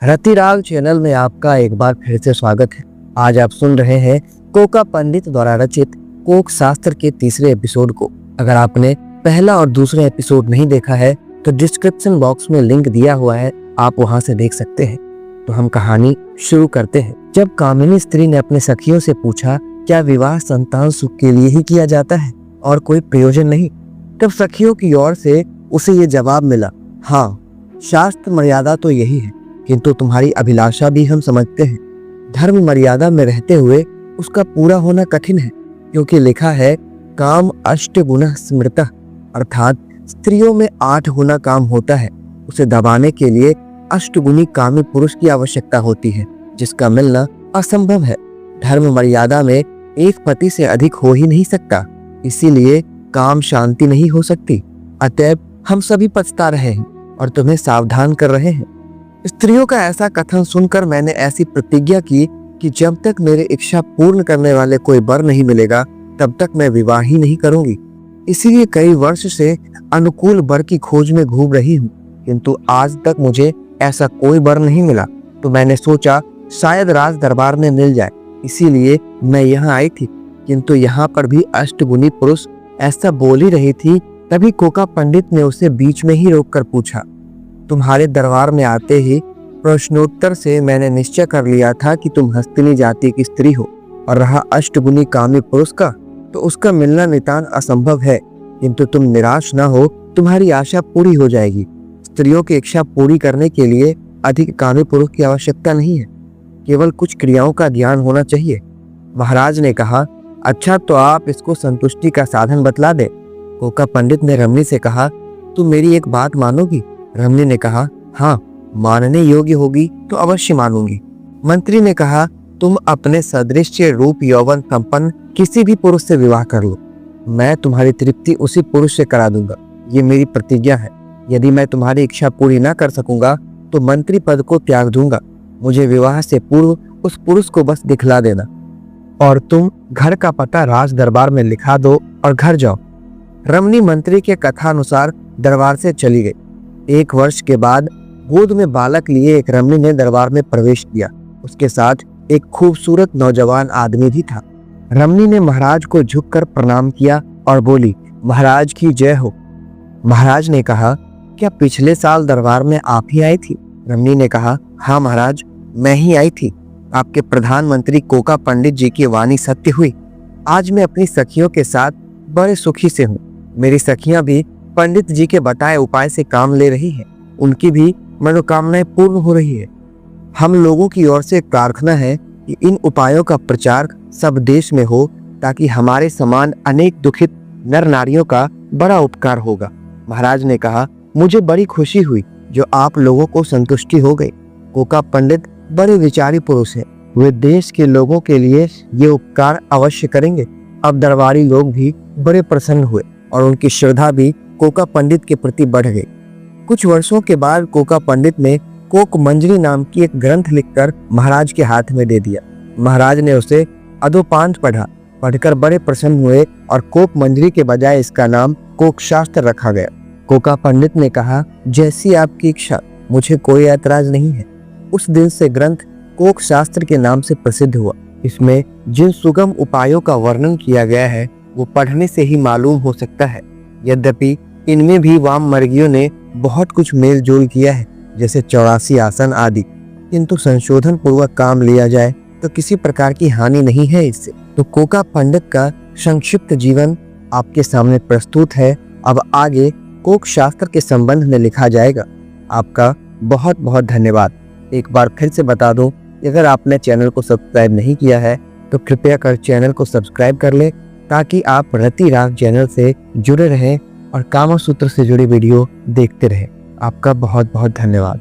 रतिराग channel में आपका एक बार फिर से स्वागत है। आज आप सुन रहे हैं कोका पंडित द्वारा रचित कोक शास्त्र के तीसरे एपिसोड को। अगर आपने पहला और दूसरा एपिसोड नहीं देखा है तो डिस्क्रिप्शन बॉक्स में लिंक दिया हुआ है, आप वहां से देख सकते हैं। तो हम कहानी शुरू करते हैं। जब कामिनी स्त्री ने अपने सखियों से पूछा, क्या विवाह संतान सुख के लिए ही किया जाता है और कोई प्रयोजन नहीं, तब सखियों की ओर से उसे ये जवाब मिला, हाँ, शास्त्र मर्यादा तो यही है, किंतु तुम्हारी अभिलाषा भी हम समझते हैं। धर्म मर्यादा में रहते हुए उसका पूरा होना कठिन है, क्योंकि लिखा है काम 8 गुना स्मृतः, अर्थात स्त्रियों में 8 गुना काम होता है। उसे दबाने के लिए 8 गुनी कामी पुरुष की आवश्यकता होती है, जिसका मिलना असंभव है। धर्म मर्यादा में एक पति से अधिक हो ही नहीं सकता, इसीलिए काम शांति नहीं हो सकती। अतएव हम सभी पछता रहे हैं और तुम्हें सावधान कर रहे हैं। स्त्रियों का ऐसा कथन सुनकर मैंने ऐसी प्रतिज्ञा की कि जब तक मेरी इच्छा पूर्ण करने वाले कोई वर नहीं मिलेगा तब तक मैं विवाह ही नहीं करूंगी। इसीलिए कई वर्ष से अनुकूल वर की खोज में घूम रही हूँ, किंतु आज तक मुझे ऐसा कोई वर नहीं मिला। तो मैंने सोचा शायद राज दरबार में मिल जाए, इसीलिए मैं यहाँ आई थी। किंतु यहाँ पर भी 8 गुनी पुरुष ऐसा बोल ही रही थी। तभी कोका पंडित ने उसे बीच में ही रोककर पूछा, तुम्हारे दरबार में आते ही प्रश्नोत्तर से मैंने निश्चय कर लिया था कि तुम हस्तिनी जाति की स्त्री हो, और रहा 8 गुनी कामी पुरुष का, तो उसका मिलना नितांत असंभव है। किंतु तुम निराश न हो, तुम्हारी आशा पूरी हो जाएगी। स्त्रियों की इच्छा पूरी करने के लिए अधिक कामी पुरुष की आवश्यकता नहीं है, केवल कुछ क्रियाओं का ज्ञान होना चाहिए। महाराज ने कहा, अच्छा, तो आप इसको संतुष्टि का साधन बतला दे। कोका पंडित ने रमणी से कहा, तुम मेरी एक बात मानोगी? रमणी ने कहा, हाँ, मानने योग्य होगी तो अवश्य मानूंगी। मंत्री ने कहा, तुम अपने सदृश रूप यौवन संपन्न किसी भी पुरुष से विवाह कर लो, मैं तुम्हारी तृप्ति उसी पुरुष से करा दूंगा। ये मेरी प्रतिज्ञा है। यदि मैं तुम्हारी इच्छा पूरी न कर सकूंगा तो मंत्री पद को त्याग दूंगा। मुझे विवाह से पूर्व उस पुरुष को बस दिखला देना, और तुम घर का पता राज दरबार में लिखा दो और घर जाओ। रमणी मंत्री के कथानुसार दरबार से चली गई। 1 वर्ष के बाद गोद में बालक लिए एक रमणी ने दरबार में प्रवेश किया। उसके साथ एक खूबसूरत नौजवान आदमी भी था। रमणी ने महाराज को झुककर प्रणाम किया और बोली, महाराज की जय हो। महाराज ने कहा, क्या पिछले साल दरबार में आप ही आई थी? रमणी ने कहा, हाँ महाराज, मैं ही आई थी। आपके प्रधानमंत्री कोका पंडित जी की वाणी सत्य हुई। आज मैं अपनी सखियों के साथ बड़े सुखी से हूँ। मेरी सखियां भी पंडित जी के बताए उपाय से काम ले रही हैं। उनकी भी मनोकामनाएं पूर्ण हो रही है। हम लोगों की ओर से प्रार्थना है कि इन उपायों का प्रचार सब देश में हो, ताकि हमारे समान अनेक दुखित नर नारियों का बड़ा उपकार होगा। महाराज ने कहा, मुझे बड़ी खुशी हुई जो आप लोगों को संतुष्टि हो गई। कोका पंडित बड़े विचारी पुरुष हैं। वे देश के लोगों के लिए ये उपकार अवश्य करेंगे। अब दरबारी लोग भी बड़े प्रसन्न हुए और उनकी श्रद्धा भी कोका पंडित के प्रति बढ़ गई। कुछ वर्षों के बाद कोका पंडित ने कोक मंजरी नाम की एक ग्रंथ लिखकर महाराज के हाथ में दे दिया। महाराज ने उसे अधोपांत पढ़ा। पढ़कर बड़े प्रसन्न हुए और कोक मंजरी के बजाय इसका नाम कोक शास्त्र रखा गया। कोका पंडित ने कहा, जैसी आपकी इच्छा, मुझे कोई ऐतराज नहीं है। उस दिन से ग्रंथ कोक शास्त्र के नाम से प्रसिद्ध हुआ। इसमें जिन सुगम उपायों का वर्णन किया गया है वो पढ़ने से ही मालूम हो सकता है। यद्यपि इनमें भी वाम मार्गियों ने बहुत कुछ मेल जोल किया है, जैसे 84 आसन आदि, किंतु संशोधन पूर्वक काम लिया जाए तो किसी प्रकार की हानि नहीं है इससे। तो कोका पंडित का संक्षिप्त जीवन आपके सामने प्रस्तुत है। अब आगे कोक शास्त्र के संबंध में लिखा जाएगा। आपका बहुत बहुत धन्यवाद। एक बार फिर से बता दूं, अगर आपने चैनल को सब्सक्राइब नहीं किया है तो कृपया कर चैनल को सब्सक्राइब कर ले, ताकि आप रतिराग चैनल से जुड़े रहें और कामसूत्र से जुड़ी वीडियो देखते रहें। आपका बहुत बहुत धन्यवाद।